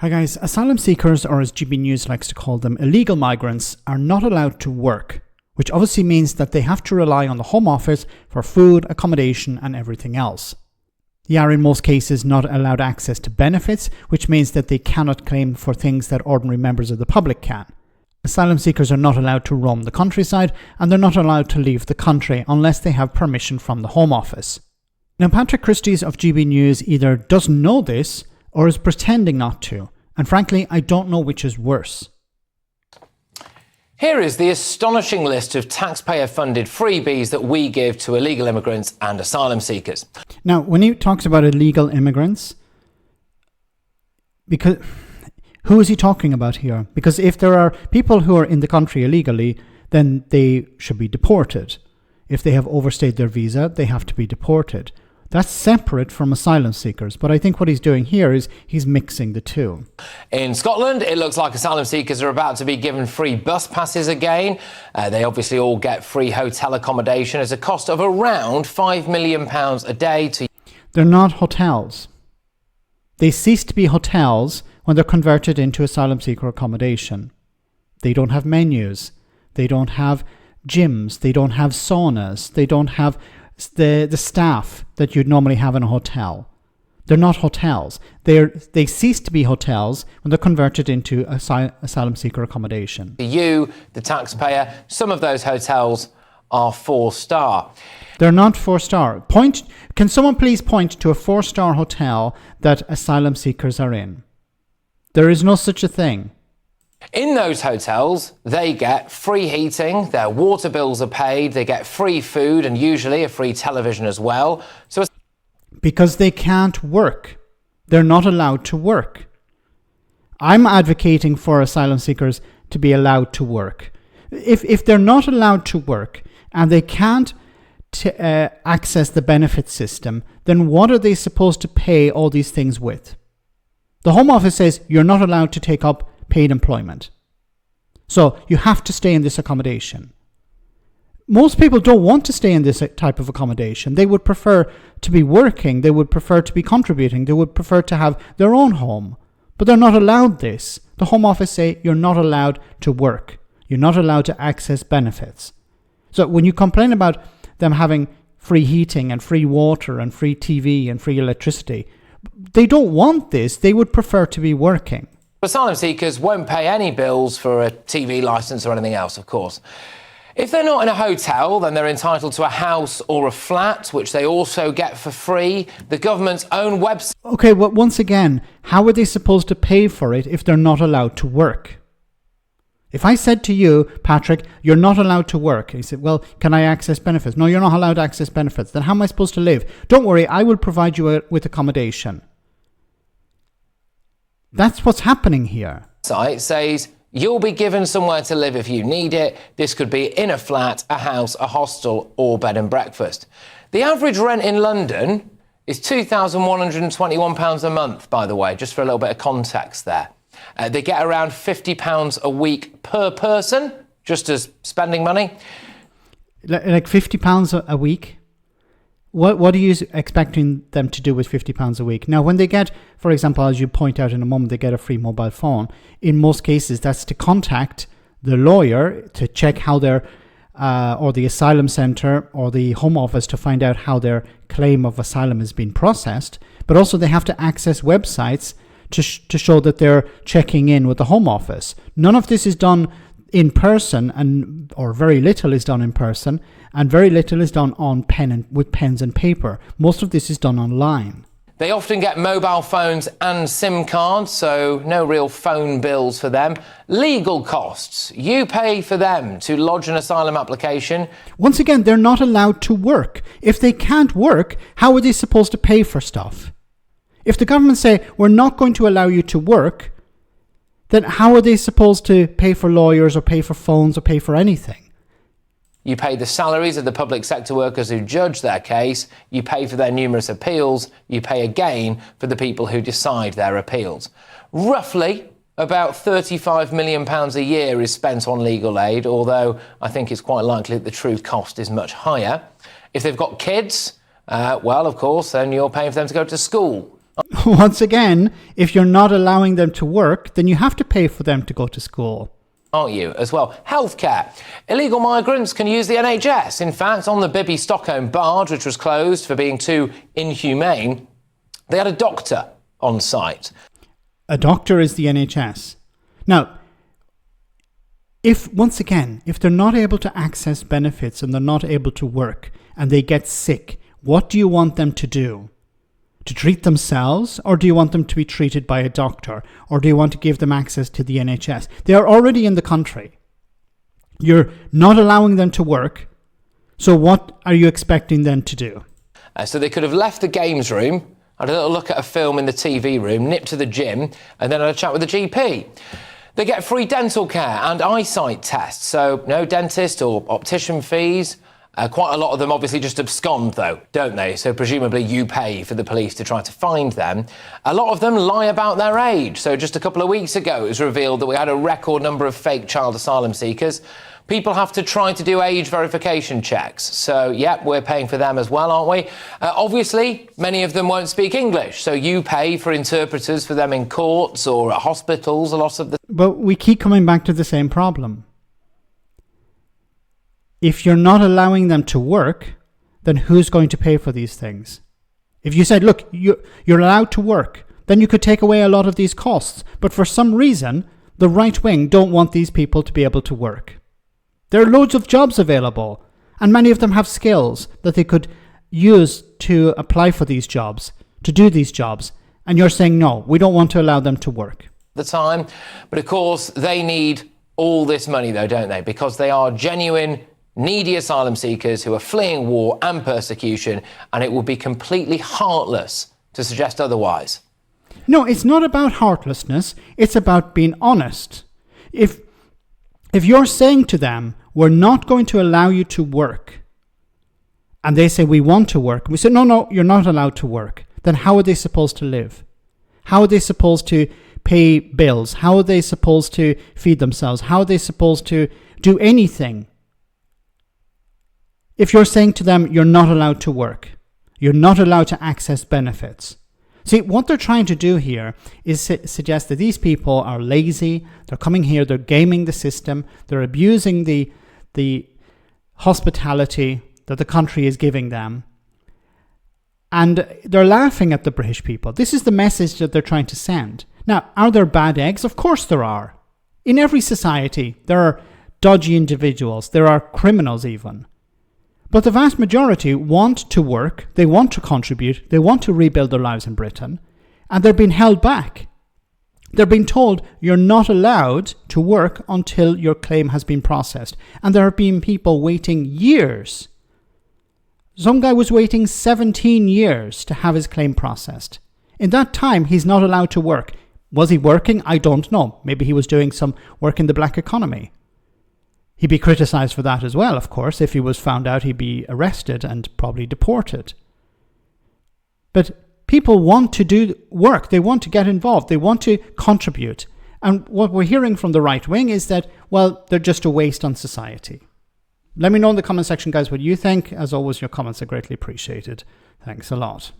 Hi guys, asylum seekers, or as GB News likes to call them, illegal migrants, are not allowed to work, which obviously means that they have to rely on the Home Office for food, accommodation and everything else. They are in most cases not allowed access to benefits, which means that they cannot claim for things that ordinary members of the public can. Asylum seekers are not allowed to roam the countryside, and they're not allowed to leave the country unless they have permission from the Home Office. Now, Patrick Christys of GB News either doesn't know this or is pretending not to, and frankly, I don't know which is worse. Here is the astonishing list of taxpayer-funded freebies that we give to illegal immigrants and asylum seekers. Now, when he talks about illegal immigrants, because who is he talking about here? Because if there are people who are in the country illegally, then they should be deported. If they have overstayed their visa, they have to be deported. That's separate from asylum seekers, but I think what he's doing here is he's mixing the two. In Scotland, it looks like asylum seekers are about to be given free bus passes again. They obviously all get free hotel accommodation at a cost of around £5 million a day to... They're not hotels. They cease to be hotels when they're converted into asylum seeker accommodation. They don't have menus. They don't have gyms. They don't have saunas. They don't have the staff that you'd normally have in a hotel. They're not hotels. They cease to be hotels when they're converted into asylum seeker accommodation. For you, the taxpayer, some of those hotels are 4-star. They're not 4-star. Can someone please point to a 4-star hotel that asylum seekers are in? There is no such a thing. In those hotels, they get free heating, their water bills are paid, they get free food and usually a free television as well. Because they can't work. They're not allowed to work. I'm advocating for asylum seekers to be allowed to work. If they're not allowed to work and they can't access the benefit system, then what are they supposed to pay all these things with? The Home Office says you're not allowed to take up paid employment. So you have to stay in this accommodation. Most people don't want to stay in this type of accommodation. They would prefer to be working. They would prefer to be contributing. They would prefer to have their own home. But they're not allowed this. The Home Office say you're not allowed to work. You're not allowed to access benefits. So when you complain about them having free heating and free water and free TV and free electricity, they don't want this. They would prefer to be working. Asylum seekers won't pay any bills for a TV licence or anything else, of course. If they're not in a hotel, then they're entitled to a house or a flat, which they also get for free. The government's own website... Okay, but once again, how are they supposed to pay for it if they're not allowed to work? If I said to you, Patrick, you're not allowed to work, and you said, well, can I access benefits? No, you're not allowed to access benefits. Then how am I supposed to live? Don't worry, I will provide you with accommodation. That's what's happening here. Site says you'll be given somewhere to live if you need it. This could be in a flat, a house, a hostel or bed and breakfast. The average rent in London is £2,121 a month, by the way, just for a little bit of context there. They get around £50 a week per person, just as spending money. Like £50 a week? What are you expecting them to do with £50 a week? Now, when they get, for example, as you point out in a moment, they get a free mobile phone. In most cases, that's to contact the lawyer to check how their, or the asylum centre or the Home Office to find out how their claim of asylum has been processed. But also they have to access websites to show that they're checking in with the Home Office. None of this is done in person, or very little is done in person, and very little is done on with pens and paper. Most of this is done online. They often get mobile phones and SIM cards, so no real phone bills for them. Legal costs. You pay for them to lodge an asylum application. Once again, they're not allowed to work. If they can't work, how are they supposed to pay for stuff? If the government say, we're not going to allow you to work, then how are they supposed to pay for lawyers or pay for phones or pay for anything? You pay the salaries of the public sector workers who judge their case. You pay for their numerous appeals. You pay again for the people who decide their appeals. Roughly about £35 million a year is spent on legal aid, although I think it's quite likely that the true cost is much higher. If they've got kids, well, of course, then you're paying for them to go to school. Once again, if you're not allowing them to work, then you have to pay for them to go to school. Aren't you, as well? Healthcare. Illegal migrants can use the NHS. In fact, on the Bibby Stockholm barge, which was closed for being too inhumane, they had a doctor on site. A doctor is the NHS. Now, if they're not able to access benefits and they're not able to work and they get sick, what do you want them to do? To treat themselves, or do you want them to be treated by a doctor, or do you want to give them access to the NHS? They are already in the country. You're not allowing them to work, so what are you expecting them to do? So they could have left the games room, had a little look at a film in the TV room, nipped to the gym, and then had a chat with the GP. They get free dental care and eyesight tests, so no dentist or optician fees. Quite a lot of them obviously just abscond though, don't they? So presumably you pay for the police to try to find them. A lot of them lie about their age. So just a couple of weeks ago, it was revealed that we had a record number of fake child asylum seekers. People have to try to do age verification checks. So, yeah, we're paying for them as well, aren't we? Obviously, many of them won't speak English. So you pay for interpreters for them in courts or at hospitals, a lot of the... But we keep coming back to the same problem. If you're not allowing them to work, then who's going to pay for these things? If you said, look, you're allowed to work, then you could take away a lot of these costs. But for some reason, the right wing don't want these people to be able to work. There are loads of jobs available, and many of them have skills that they could use to apply for these jobs, to do these jobs. And you're saying, no, we don't want to allow them to work. The time. But of course, they need all this money though, don't they? Because they are genuine needy asylum seekers who are fleeing war and persecution, and it would be completely heartless to suggest otherwise. No, it's not about heartlessness. It's about being honest. If you're saying to them, we're not going to allow you to work, and they say, we want to work, and we say, no, you're not allowed to work, then how are they supposed to live? How are they supposed to pay bills? How are they supposed to feed themselves? How are they supposed to do anything? If you're saying to them, you're not allowed to work, you're not allowed to access benefits. See, what they're trying to do here is suggest that these people are lazy, they're coming here, they're gaming the system, they're abusing the hospitality that the country is giving them, and they're laughing at the British people. This is the message that they're trying to send. Now, are there bad eggs? Of course there are. In every society, there are dodgy individuals, there are criminals even. But the vast majority want to work, they want to contribute, they want to rebuild their lives in Britain, and they're being held back. They're being told you're not allowed to work until your claim has been processed. And there have been people waiting years. Some guy was waiting 17 years to have his claim processed. In that time, he's not allowed to work. Was he working? I don't know. Maybe he was doing some work in the black economy. He'd be criticised for that as well, of course. If he was found out, he'd be arrested and probably deported. But people want to do work. They want to get involved. They want to contribute. And what we're hearing from the right wing is that, well, they're just a waste on society. Let me know in the comment section, guys, what you think. As always, your comments are greatly appreciated. Thanks a lot.